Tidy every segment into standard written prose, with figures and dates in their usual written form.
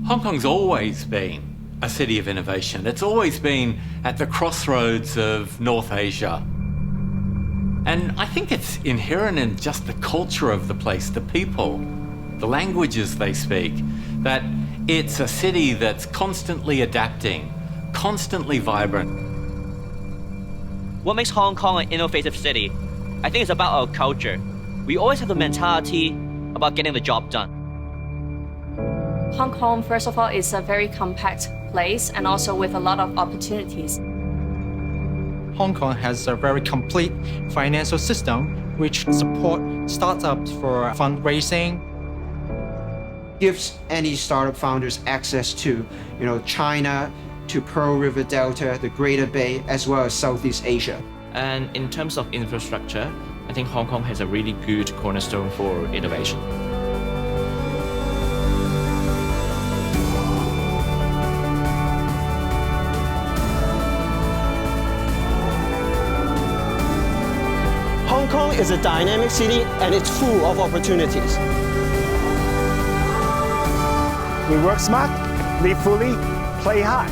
Hong Kong's always been a city of innovation. It's always been at the crossroads of North Asia. And I think it's inherent in just the culture of the place, the people, the languages they speak, that it's a city that's constantly adapting, constantly vibrant. What makes Hong Kong an innovative city? I think it's about our culture. We always have the mentality about getting the job done. Hong Kong, first of all, is a very compact place and also with a lot of opportunities. Hong Kong has a very complete financial system which support startups for fundraising. Gives any startup founders access to, China, to Pearl River Delta, the Greater Bay, as well as Southeast Asia. And in terms of infrastructure, I think Hong Kong has a really good cornerstone for innovation. Hong Kong is a dynamic city and it's full of opportunities. We work smart, live fully, play hard.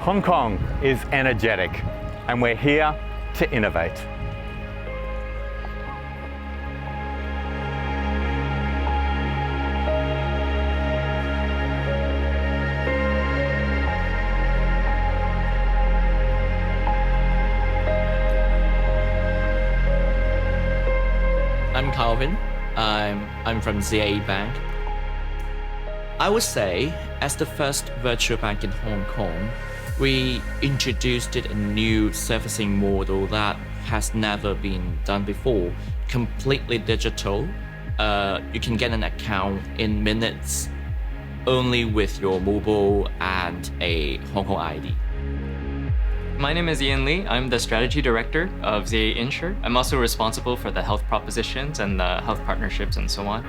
Hong Kong is energetic, and we're here to innovate. I'm Calvin. I'm from ZA Bank. I would say, as the first virtual bank in Hong Kong, we introduced a new servicing model that has never been done before. Completely digital. You can get an account in minutes, only with your mobile and a Hong Kong ID. My name is Ian Lee. I'm the strategy director of ZA Insure. I'm also responsible for the health propositions and the health partnerships and so on.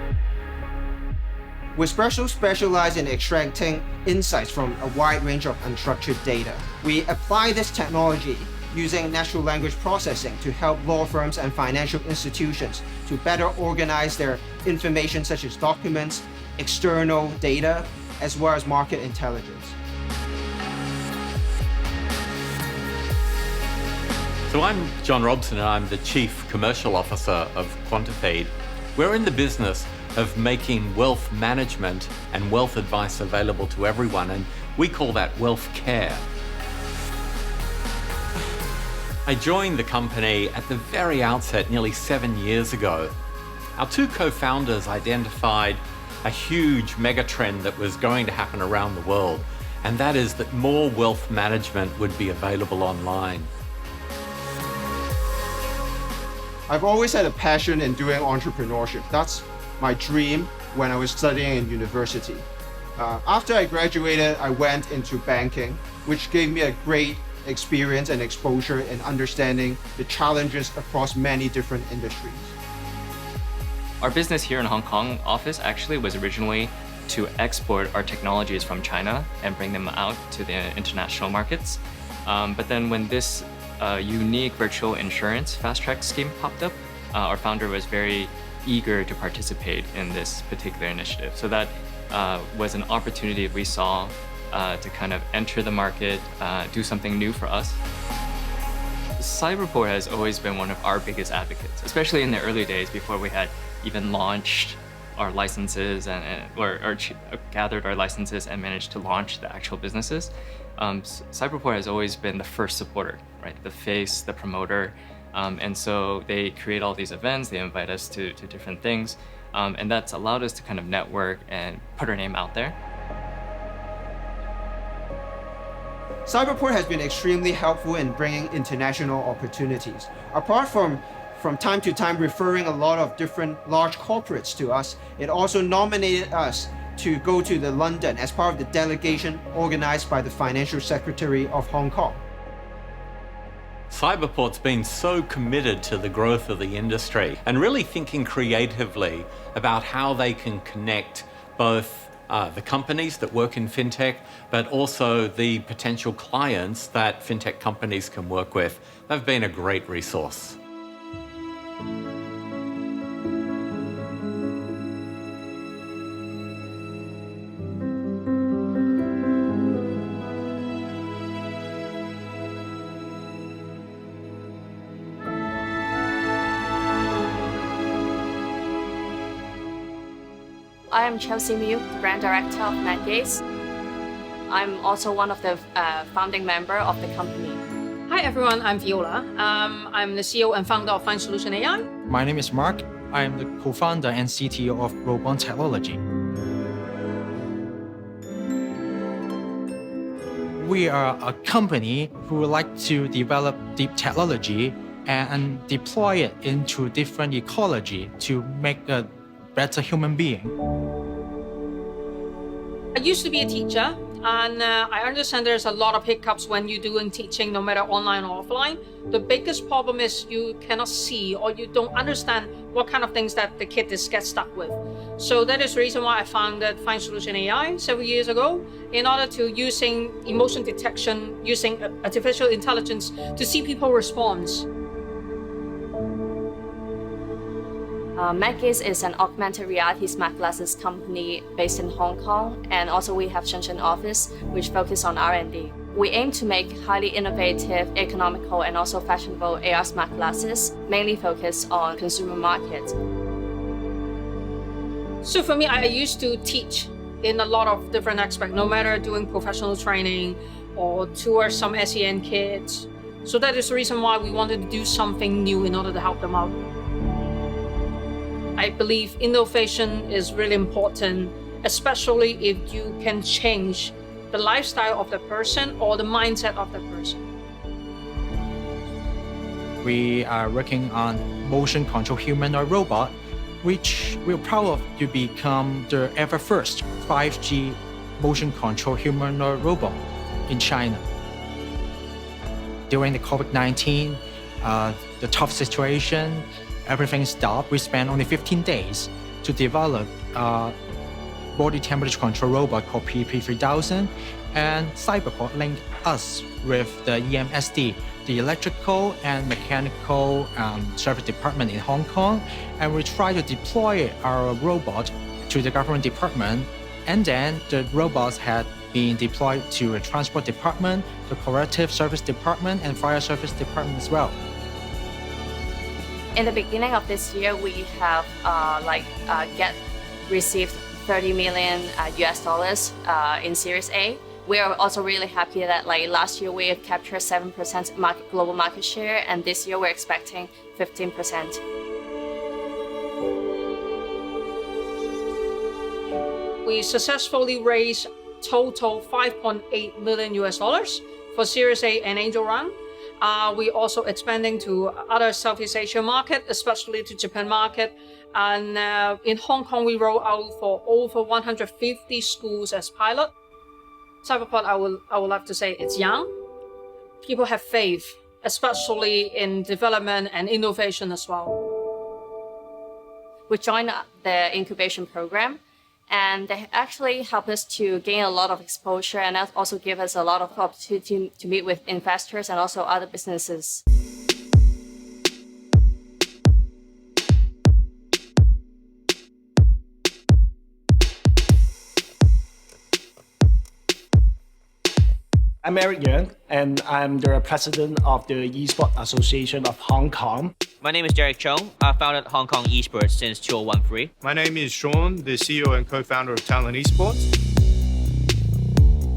We're specialized in extracting insights from a wide range of unstructured data. We apply this technology using natural language processing to help law firms and financial institutions to better organize their information such as documents, external data, as well as market intelligence. So I'm John Robson, and I'm the Chief Commercial Officer of Quantifeed. We're in the business of making wealth management and wealth advice available to everyone, and we call that wealth care. I joined the company at the very outset nearly 7 years ago. Our two co-founders identified a huge mega trend that was going to happen around the world, and that is that more wealth management would be available online. I've always had a passion in doing entrepreneurship. That's my dream when I was studying in university. After I graduated, I went into banking, which gave me a great experience and exposure in understanding the challenges across many different industries. Our business here in Hong Kong office actually was originally to export our technologies from China and bring them out to the international markets. But then when this unique virtual insurance fast-track scheme popped up, our founder was very eager to participate in this particular initiative. So that was an opportunity we saw to kind of enter the market, do something new for us. Cyberport has always been one of our biggest advocates, especially in the early days before we had even launched our licenses or gathered our licenses and managed to launch the actual businesses. Cyberport has always been the first supporter, right? The face, the promoter. And so they create all these events, they invite us to different things. And that's allowed us to kind of network and put our name out there. Cyberport has been extremely helpful in bringing international opportunities. Apart from time to time referring a lot of different large corporates to us, it also nominated us to go to London as part of the delegation organized by the Financial Secretary of Hong Kong. Cyberport's been so committed to the growth of the industry and really thinking creatively about how they can connect both the companies that work in FinTech, but also the potential clients that FinTech companies can work with. They've been a great resource. I am Chelsea Mew, Brand Director of MacGaze. I'm also one of the founding member of the company. Hi everyone, I'm Viola. I'm the CEO and founder of Find Solution AI. My name is Mark. I am the co-founder and CTO of Robon Technology. We are a company who would like to develop deep technology and deploy it into different ecology to make a better human being. I used to be a teacher, and I understand there's a lot of hiccups when you're doing teaching, no matter online or offline. The biggest problem is you cannot see or you don't understand what kind of things that the kid gets stuck with. So that is the reason why I founded Find Solution AI several years ago, in order to using emotion detection, using artificial intelligence to see people's response. MacGaze is an augmented reality smart glasses company based in Hong Kong, and also we have Shenzhen office, which focus on R&D. We aim to make highly innovative, economical, and also fashionable AR smart glasses, mainly focused on consumer market. So for me, I used to teach in a lot of different aspects, no matter doing professional training or tour some SEN kids. So that is the reason why we wanted to do something new in order to help them out. I believe innovation is really important, especially if you can change the lifestyle of the person or the mindset of the person. We are working on motion control humanoid robot, which we're proud of to become the ever first 5G motion control humanoid robot in China. During the COVID-19, the tough situation, everything stopped. We spent only 15 days to develop a body temperature control robot called PP3000, and Cyberport linked us with the EMSD, the electrical and mechanical service department in Hong Kong, and we tried to deploy our robot to the government department, and then the robots had been deployed to the transport department, the corrective service department, and fire service department as well. In the beginning of this year, we have received 30 million US dollars in Series A. We are also really happy that last year we captured 7% global market share, and this year we're expecting 15%. We successfully raised total 5.8 million US dollars for Series A and Angel Round. We also expanding to other Southeast Asia market, especially to Japan market. And in Hong Kong, we roll out for over 150 schools as pilot. Cyberport, I would like to say it's young. People have faith, especially in development and innovation as well. We joined the incubation program, and they actually help us to gain a lot of exposure, and that also give us a lot of opportunity to meet with investors and also other businesses. I'm Eric Yuan, and I'm the president of the Esports Association of Hong Kong. My name is Derek Chong. I founded Hong Kong Esports since 2013. My name is Sean, the CEO and co-founder of Talent Esports.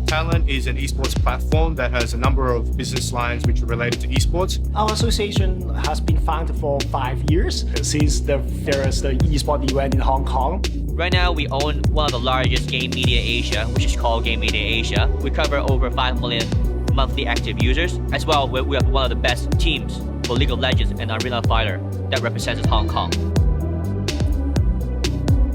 Talent is an esports platform that has a number of business lines which are related to esports. Our association has been founded for 5 years since there is the esports event in Hong Kong. Right now, we own one of the largest game media Asia, which is called Game Media Asia. We cover over 5 million monthly active users. As well, we have one of the best teams for League of Legends and Arena Fighter that represents Hong Kong.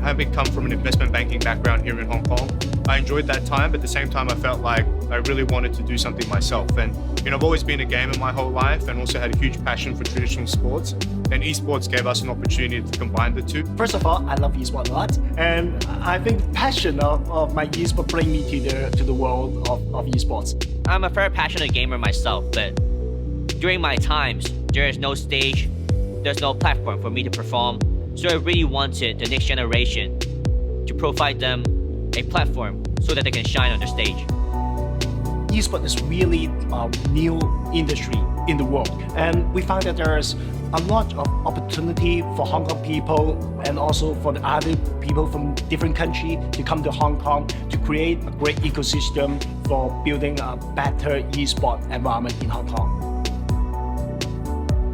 Having come from an investment banking background here in Hong Kong, I enjoyed that time, but at the same time I felt like I really wanted to do something myself. And I've always been a gamer my whole life and also had a huge passion for traditional sports. And esports gave us an opportunity to combine the two. First of all, I love esports a lot, and I think the passion of my esports bring me to the world of esports. I'm a very passionate gamer myself, but during my times, there is no stage, there's no platform for me to perform. So I really wanted the next generation to provide them a platform so that they can shine on the stage. Esports is really a new industry in the world, and we found that there's a lot of opportunity for Hong Kong people and also for the other people from different countries to come to Hong Kong to create a great ecosystem for building a better esports environment in Hong Kong.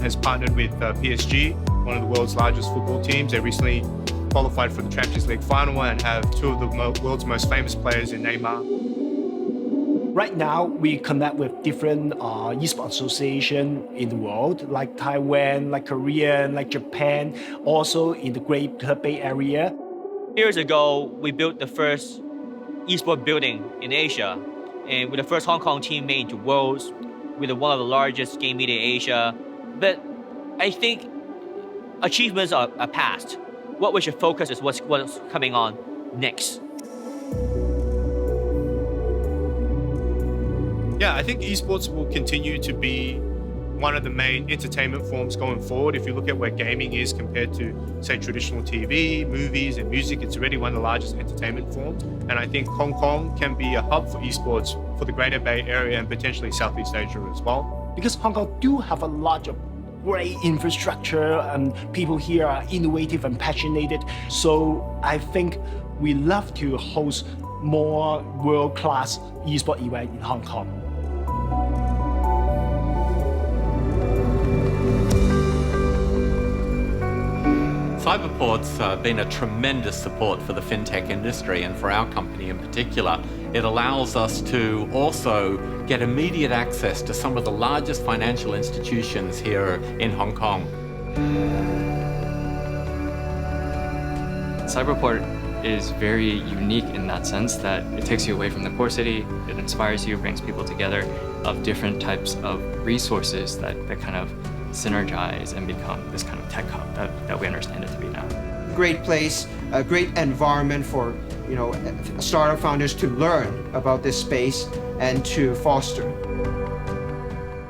Has partnered with PSG, one of the world's largest football teams. They recently qualified for the Champions League final and have two of the world's most famous players in Neymar. Right now, we connect with different esports associations in the world, like Taiwan, like Korea, like Japan, also in the Greater Bay Area. Years ago, we built the first esports building in Asia, and with the first Hong Kong team made to Worlds, with one of the largest game media in Asia. But I think achievements are past. What we should focus is what's coming on next. Yeah, I think esports will continue to be one of the main entertainment forms going forward. If you look at where gaming is compared to, say, traditional TV, movies, and music, it's already one of the largest entertainment forms. And I think Hong Kong can be a hub for esports for the Greater Bay Area and potentially Southeast Asia as well. Because Hong Kong do have a lot of great infrastructure and people here are innovative and passionate. So I think we love to host more world-class esports events in Hong Kong. Cyberport's been a tremendous support for the FinTech industry and for our company in particular. It allows us to also get immediate access to some of the largest financial institutions here in Hong Kong. Cyberport is very unique in that sense that it takes you away from the core city, it inspires you, brings people together of different types of resources that kind of synergize and become this kind of tech hub that we understand it to be now. Great place, a great environment for startup founders to learn about this space and to foster.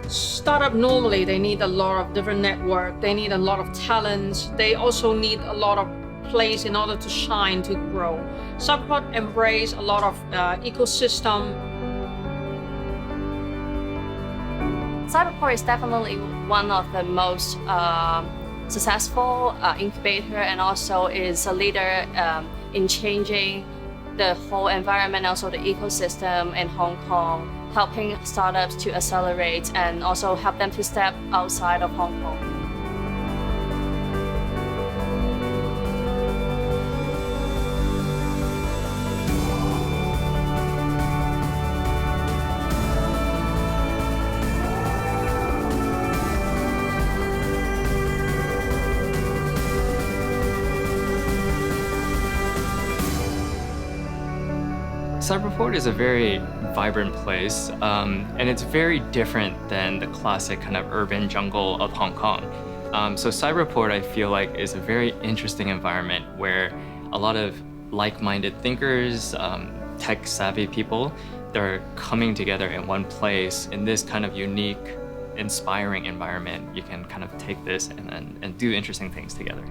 Startup normally they need a lot of different network, they need a lot of talents, they also need a lot of place in order to shine, to grow. Cyberport embrace a lot of ecosystem. Cyberport is definitely one of the most successful incubator and also is a leader in changing the whole environment, also the ecosystem in Hong Kong, helping startups to accelerate and also help them to step outside of Hong Kong. Cyberport is a very vibrant place, and it's very different than the classic kind of urban jungle of Hong Kong. So Cyberport, I feel like, is a very interesting environment where a lot of like-minded thinkers, tech-savvy people, they're coming together in one place in this kind of unique, inspiring environment. You can kind of take this and do interesting things together.